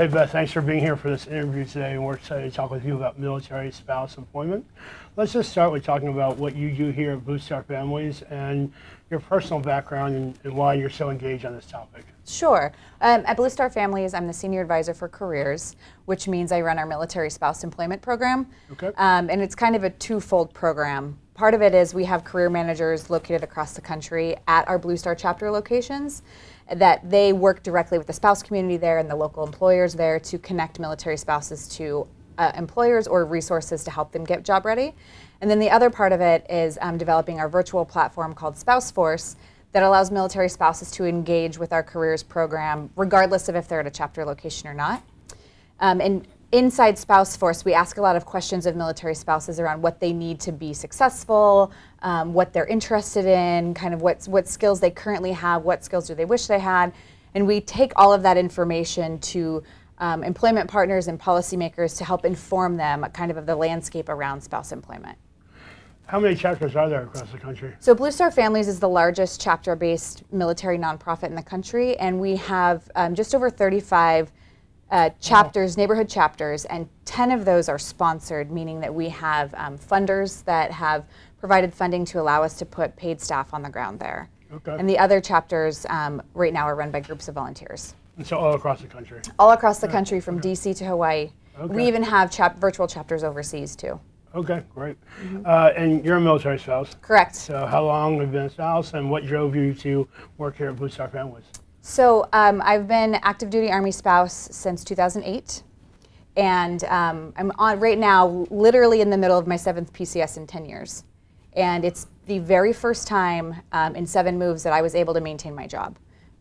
Hey Beth, thanks for being here for this interview today, and we're excited to talk with you about military spouse employment. Let's just start with talking about what you do here at Blue Star Families and your personal background and why you're so engaged on this topic. Sure. At Blue Star Families, I'm the Senior Advisor for Careers, which means I run our military spouse employment program. Okay. And it's kind of a twofold program. Part of it is we have career managers located across the country at our Blue Star chapter locations that they work directly with the spouse community there and the local employers there to connect military spouses to employers or resources to help them get job ready. And then the other part of it is developing our virtual platform called Spouse Force that allows military spouses to engage with our careers program regardless of if they're at a chapter location or not. And inside Spouse Force, we ask a lot of questions of military spouses around what they need to be successful, what they're interested in, kind of what skills they currently have, what skills do they wish they had. And we take all of that information to employment partners and policymakers to help inform them kind of the landscape around spouse employment. How many chapters are there across the country? So Blue Star Families is the largest chapter-based military nonprofit in the country, and we have just over 35 chapters, neighborhood chapters, and 10 of those are sponsored, meaning that we have funders that have provided funding to allow us to put paid staff on the ground there. Okay. And the other chapters right now are run by groups of volunteers. And so all across the country? All across the country, from DC to Hawaii. Okay. We even have virtual chapters overseas too. Okay, great. And you're a military spouse? Correct. So how long have you been a spouse, and what drove you to work here at Blue Star Families? So I've been active duty Army spouse since 2008, and I'm on right now literally in the middle of my 7th PCS in 10 years. And it's the very first time in 7 moves that I was able to maintain my job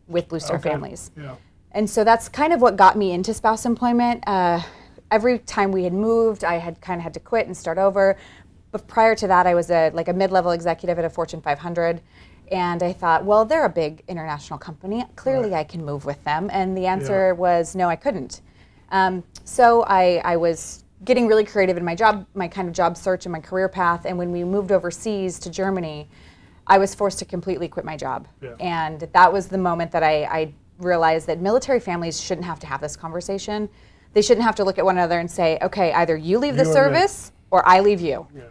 with Blue Star Families. Yeah. And so that's kind of what got me into spouse employment. Every time we had moved, I had kind of had to quit and start over. But prior to that, I was a mid-level executive at a Fortune 500. And I thought, well, they're a big international company. Clearly, I can move with them. And the answer was no, I couldn't. So I was getting really creative in my kind of job search and my career path. And when we moved overseas to Germany, I was forced to completely quit my job. Yeah. And that was the moment that I realized that military families shouldn't have to have this conversation. They shouldn't have to look at one another and say, okay, either you leave the service or I leave you. Yeah.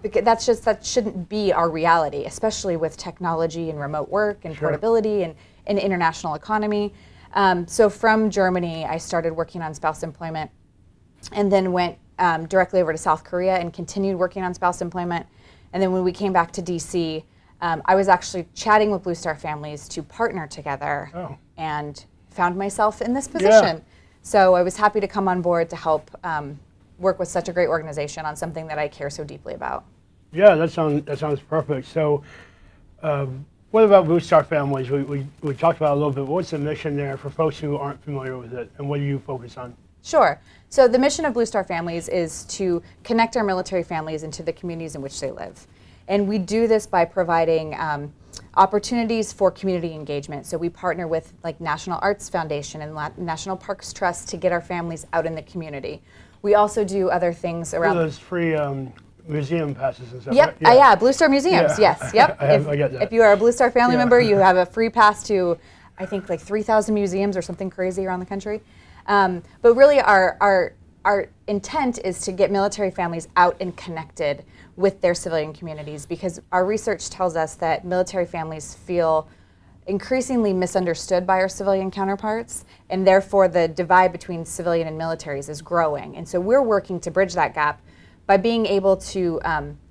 Because that shouldn't be our reality, especially with technology and remote work and portability and international economy. So from Germany, I started working on spouse employment and then went directly over to South Korea and continued working on spouse employment. And then when we came back to DC, I was actually chatting with Blue Star Families to partner together and found myself in this position. Yeah. So I was happy to come on board to help work with such a great organization on something that I care so deeply about. Yeah, that sounds perfect. So what about Blue Star Families? We talked about it a little bit. What's the mission there for folks who aren't familiar with it, and what do you focus on? Sure. So the mission of Blue Star Families is to connect our military families into the communities in which they live. And we do this by providing opportunities for community engagement. So we partner with National Arts Foundation and National Parks Trust to get our families out in the community. We also do other things around those free museum passes and stuff. Yep. Right? Yeah, Blue Star Museums. Yeah. Yes. Yep. I get that. If you are a Blue Star family member, you have a free pass to, I think, 3,000 museums or something crazy around the country. But really, our intent is to get military families out and connected with their civilian communities, because our research tells us that military families feel increasingly misunderstood by our civilian counterparts, and therefore the divide between civilian and militaries is growing. And so we're working to bridge that gap by being able to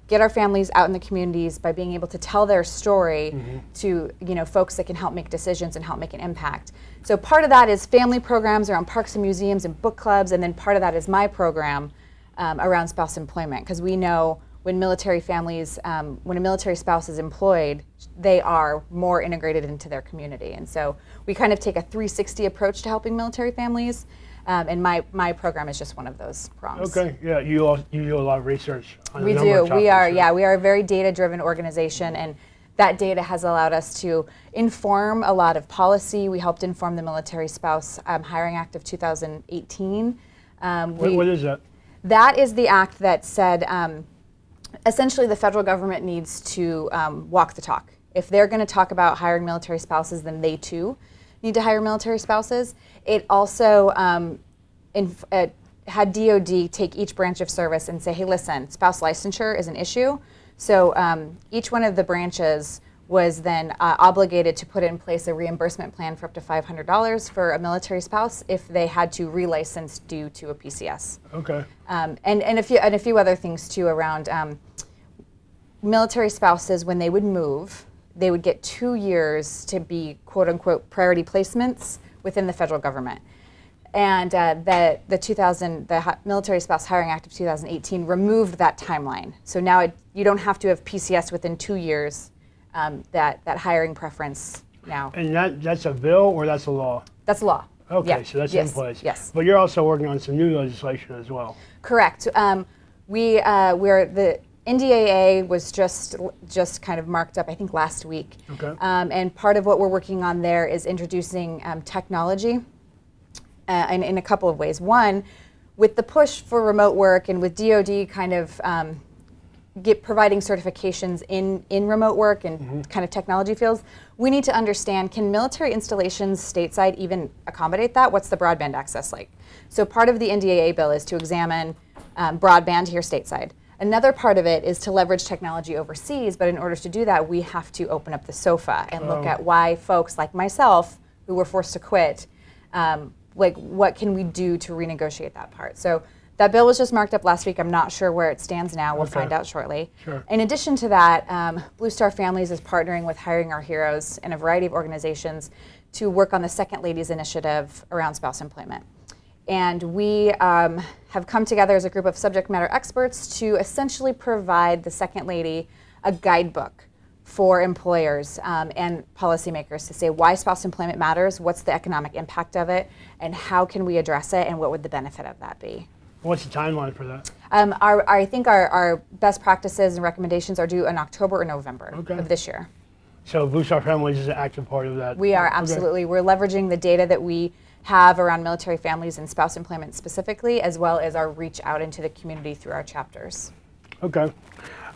get our families out in the communities, by being able to tell their story to folks that can help make decisions and help make an impact. So part of that is family programs around parks and museums and book clubs, and then part of that is my program around spouse employment, because we know when military families, when a military spouse is employed, they are more integrated into their community. And so we kind of take a 360 approach to helping military families, and my program is just one of those prongs. Okay, yeah, you do a lot of research on We a number do. of topics. We are a very data-driven organization, and that data has allowed us to inform a lot of policy. We helped inform the Military Spouse Hiring Act of 2018. What is that? That is the act that said, essentially the federal government needs to walk the talk. If they're going to talk about hiring military spouses, then they too need to hire military spouses. It also had DOD take each branch of service and say, hey, listen, spouse licensure is an issue. So each one of the branches was then obligated to put in place a reimbursement plan for up to $500 for a military spouse if they had to relicense due to a PCS. Okay. And a few other things too around military spouses. When they would move, they would get 2 years to be quote unquote priority placements within the federal government. And the Military Spouse Hiring Act of 2018 removed that timeline. So now you don't have to have PCS within 2 years. That hiring preference now. And that's a bill or that's a law? That's law. Okay, Yeah. so that's Yes. in place. Yes. But you're also working on some new legislation as well. Correct. We're the NDAA was just kind of marked up, I think, last week. Okay. And part of what we're working on there is introducing technology in a couple of ways. One, with the push for remote work and with DoD kind of providing certifications in remote work and kind of technology fields, we need to understand, can military installations stateside even accommodate that? What's the broadband access like? So part of the NDAA bill is to examine broadband here stateside. Another part of it is to leverage technology overseas, but in order to do that, we have to open up the SOFA and look at why folks like myself, who were forced to quit, like what can we do to renegotiate that part? So that bill was just marked up last week. I'm not sure where it stands now. We'll find out shortly. Sure. In addition to that, Blue Star Families is partnering with Hiring Our Heroes and a variety of organizations to work on the Second Ladies Initiative around spouse employment. And we have come together as a group of subject matter experts to essentially provide the Second Lady a guidebook for employers and policymakers to say why spouse employment matters, what's the economic impact of it, and how can we address it, and what would the benefit of that be. What's the timeline for that? I think our best practices and recommendations are due in October or November of this year. So Blue Star Families is an active part of that? We are, absolutely. We're leveraging the data that we have around military families and spouse employment specifically, as well as our reach out into the community through our chapters. Okay.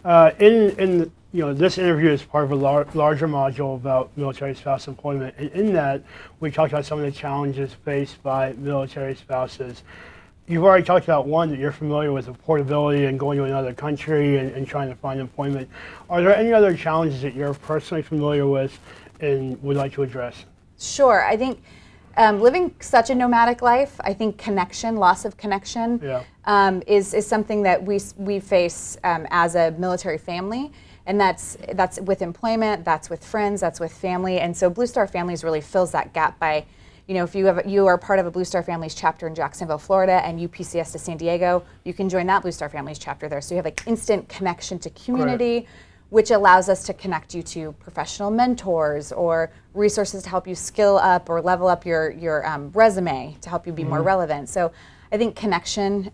This interview is part of a larger module about military spouse employment. And in that, we talked about some of the challenges faced by military spouses. You've already talked about one, that you're familiar with the portability and going to another country and trying to find employment. Are there any other challenges that you're personally familiar with and would like to address? Sure. I think living such a nomadic life, I think loss of connection is something that we face as a military family. And that's with employment, that's with friends, that's with family. And so Blue Star Families really fills that gap by, if you are part of a Blue Star Families chapter in Jacksonville, Florida, and you PCS to San Diego, you can join that Blue Star Families chapter there. So you have like instant connection to community, which allows us to connect you to professional mentors or resources to help you skill up or level up your resume to help you be more relevant. So I think connection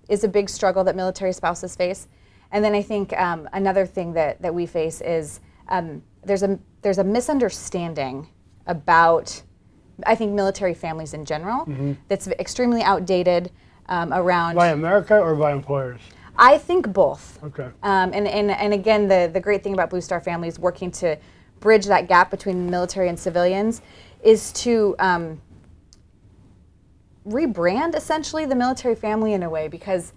is a big struggle that military spouses face. And then I think another thing that we face is there's a misunderstanding about, I think, military families in general that's extremely outdated around. By America or by employers? I think both. Okay. And again, the great thing about Blue Star Families working to bridge that gap between military and civilians is to rebrand essentially the military family in a way, because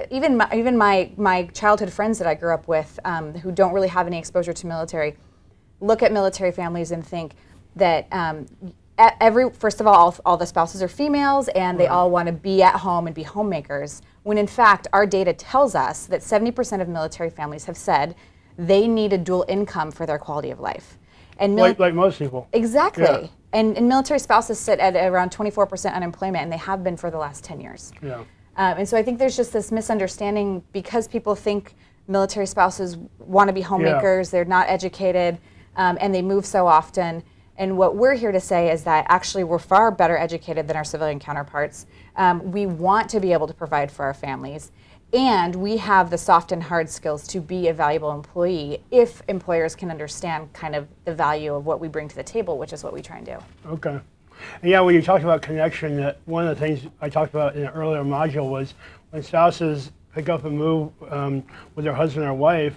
even my childhood friends that I grew up with who don't really have any exposure to military look at military families and think that first of all the spouses are females and they all want to be at home and be homemakers, when in fact our data tells us that 70% of military families have said they need a dual income for their quality of life. And like most people. Exactly. Yeah. And military spouses sit at around 24% unemployment, and they have been for the last 10 years. Yeah. And so I think there's just this misunderstanding because people think military spouses want to be homemakers, they're not educated, and they move so often. And what we're here to say is that actually we're far better educated than our civilian counterparts. We want to be able to provide for our families, and we have the soft and hard skills to be a valuable employee if employers can understand kind of the value of what we bring to the table, which is what we try and do. Okay. And yeah, when you talked about connection, one of the things I talked about in an earlier module was when spouses pick up and move with their husband or wife,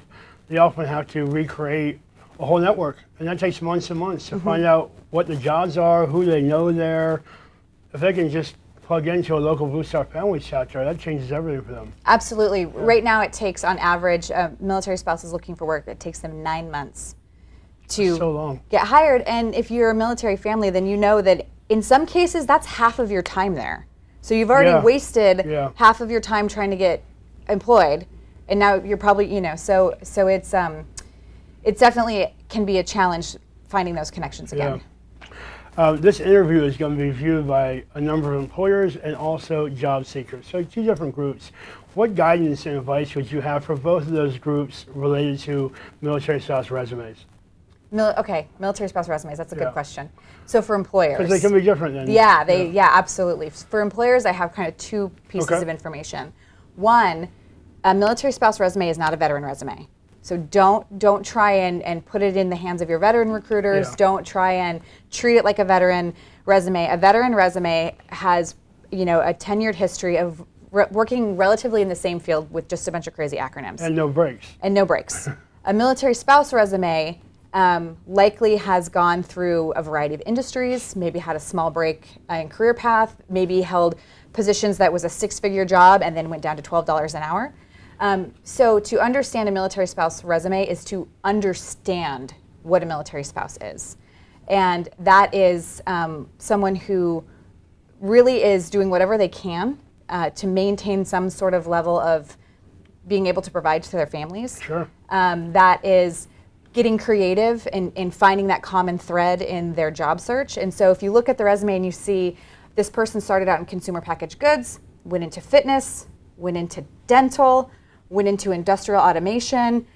they often have to recreate a whole network, and that takes months and months to find out what the jobs are, who they know there. If they can just plug into a local Blue Star Families chapter, that changes everything for them. Absolutely. Yeah. Right now it takes, on average, military spouses looking for work, it takes them 9 months to get hired. And if you're a military family, then you know that in some cases that's half of your time there. So you've already wasted half of your time trying to get employed, and now you're probably, so it's it definitely can be a challenge finding those connections again. This interview is going to be viewed by a number of employers and also job seekers. So 2 different groups. What guidance and advice would you have for both of those groups related to military spouse resumes? Military spouse resumes, that's a good question. So for employers. Because they can be different then. Yeah, absolutely. For employers, I have kind of 2 pieces of information. One, a military spouse resume is not a veteran resume. So don't try and put it in the hands of your veteran recruiters. Don't try and treat it like a veteran resume. A veteran resume has, a tenured history of working relatively in the same field with just a bunch of crazy acronyms. And no breaks. A military spouse resume likely has gone through a variety of industries, maybe had a small break in career path, maybe held positions that was a 6-figure job and then went down to $12 an hour. So to understand a military spouse resume is to understand what a military spouse is. And that is someone who really is doing whatever they can to maintain some sort of level of being able to provide to their families. Sure. That is getting creative in finding that common thread in their job search. And so if you look at the resume and you see this person started out in consumer packaged goods, went into fitness, went into dental, went into industrial automation,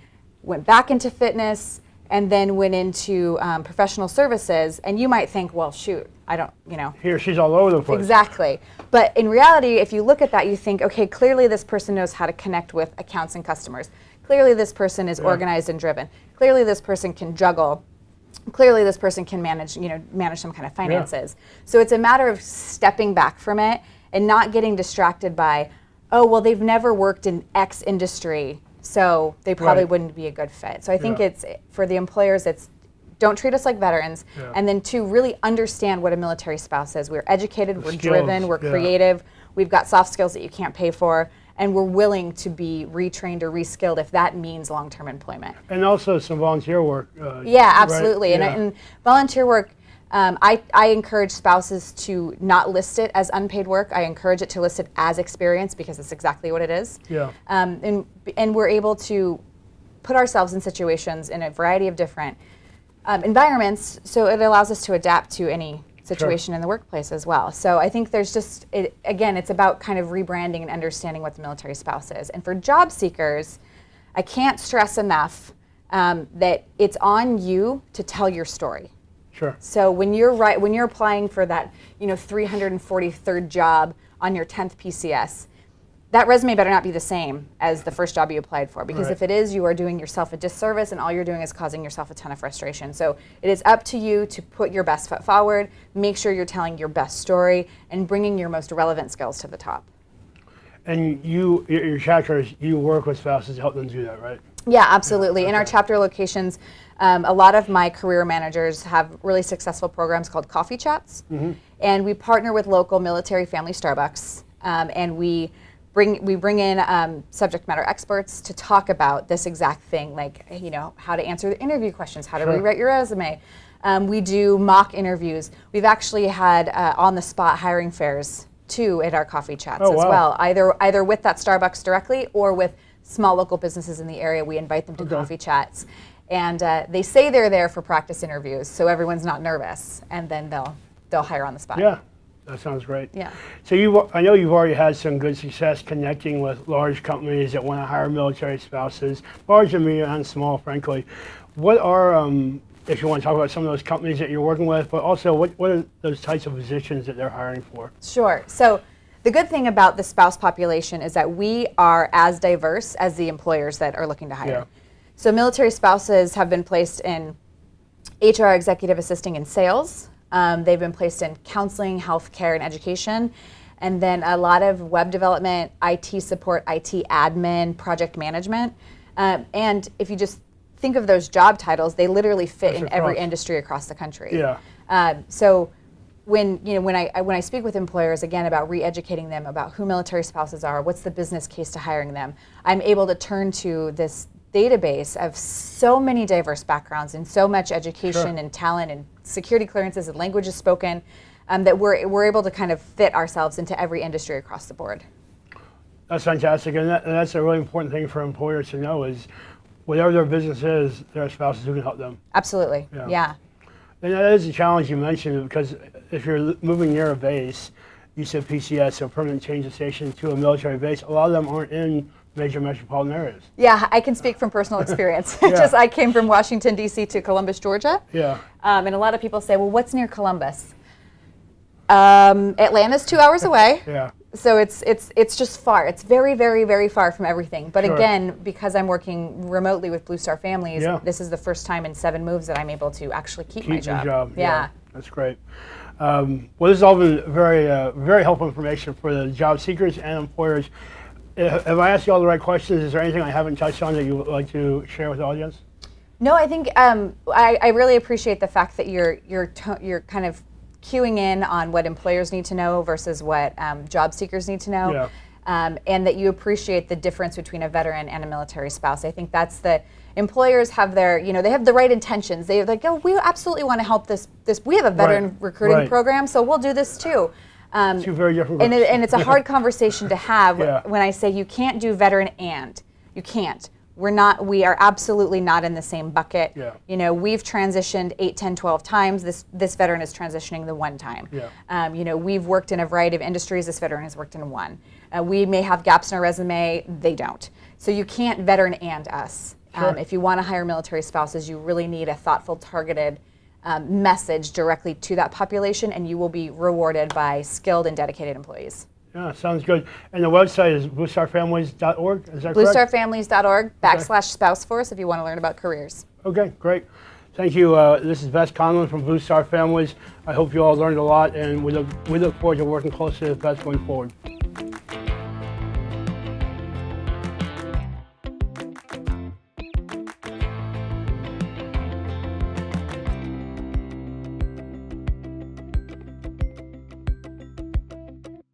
went back into fitness, and then went into professional services, and you might think, well, shoot, I don't, Here, she's all over the place. Exactly. But in reality, if you look at that, you think, okay, clearly this person knows how to connect with accounts and customers. Clearly this person is organized and driven. Clearly this person can juggle. Clearly this person can manage some kind of finances. So it's a matter of stepping back from it and not getting distracted by, oh, well, they've never worked in X industry, so they probably wouldn't be a good fit. So I think it's, for the employers, it's don't treat us like veterans, and then 2, really understand what a military spouse is. We're educated, we're driven, we're creative, we've got soft skills that you can't pay for, and we're willing to be retrained or reskilled if that means long-term employment. And also some volunteer work. Absolutely. Right? And volunteer work, I encourage spouses to not list it as unpaid work. I encourage it to list it as experience because it's exactly what it is. And we're able to put ourselves in situations in a variety of different environments, so it allows us to adapt to any situation in the workplace as well. So I think there's just, again, it's about kind of rebranding and understanding what the military spouse is. And for job seekers, I can't stress enough that it's on you to tell your story. So when you're applying for that 343rd job on your 10th PCS, that resume better not be the same as the first job you applied for, because if it is, you are doing yourself a disservice and all you're doing is causing yourself a ton of frustration. So it is up to you to put your best foot forward, make sure you're telling your best story, and bringing your most relevant skills to the top. And your chapters, you work with spouses to help them do that, right? Yeah, absolutely. In our chapter locations, a lot of my career managers have really successful programs called coffee chats, and we partner with local military family Starbucks, and we bring in subject matter experts to talk about this exact thing, like how to answer the interview questions, how to rewrite your resume. We do mock interviews. We've actually had on-the-spot hiring fairs too at our coffee chats as well, either with that Starbucks directly or with small local businesses in the area. We invite them to coffee chats, and they say they're there for practice interviews, so everyone's not nervous, and then they'll hire on the spot. Yeah, that sounds great. Yeah. So I know you've already had some good success connecting with large companies that want to hire military spouses, large and medium and small, frankly. What are, if you want to talk about some of those companies that you're working with, but also what are those types of positions that they're hiring for? Sure. So the good thing about the spouse population is that we are as diverse as the employers that are looking to hire. So military spouses have been placed in HR executive assisting and sales. They've been placed in counseling, healthcare, and education. And then a lot of web development, IT support, IT admin, project management. And if you just think of those job titles, they literally fit That's in every across. industry across the country. Yeah. So when I speak with employers again about re-educating them about who military spouses are, what's the business case to hiring them, I'm able to turn to this database of so many diverse backgrounds and so much education Sure. and talent and security clearances and languages spoken, that we're able to kind of fit ourselves into every industry across the board. That's fantastic, and that's a really important thing for employers to know is whatever their business is, there are spouses who can help them. Absolutely. Yeah. And that is a challenge you mentioned, because if you're moving near a base, you said PCS, so permanent change of station, to a military base, a lot of them aren't in major metropolitan areas. Yeah, I can speak from personal experience. Yeah. I came from Washington, D.C. to Columbus, Georgia. Yeah. And a lot of people say, well, what's near Columbus? Atlanta's 2 hours away. Yeah. So it's just far. It's very, very, very far from everything. But Sure. again, because I'm working remotely with Blue Star Families, Yeah. this is the first time in 7 moves that I'm able to actually keep my Your job. job. Yeah. That's great. Well, this has all been very, very helpful information for the job seekers and employers. Have I asked you all the right questions? Is there anything I haven't touched on that you would like to share with the audience? No, I think I really appreciate the fact that you're kind of cueing in on what employers need to know versus what job seekers need to know, Yeah. and that you appreciate the difference between a veteran and a military spouse. I think that's employers have they have the right intentions. They're like, oh, we absolutely want to help this. We have a veteran recruiting Right. program, so we'll do this too. Two very different And, groups. and it's a hard conversation to have Yeah. when I say you can't do veteran and. You can't. We are absolutely not in the same bucket. Yeah. We've transitioned 8, 10, 12 times. This veteran is transitioning the one time. Yeah. We've worked in a variety of industries. This veteran has worked in one. We may have gaps in our resume. They don't. So you can't veteran and us. Sure. If you want to hire military spouses, you really need a thoughtful, targeted message directly to that population, and you will be rewarded by skilled and dedicated employees. Yeah, sounds good. And the website is bluestarfamilies.org, is that correct? BlueStarFamilies.org/spouseforce if you want to learn about careers. Okay, great. Thank you. This is Beth Conlon from Blue Star Families. I hope you all learned a lot, and we look forward to working closely with Beth going forward.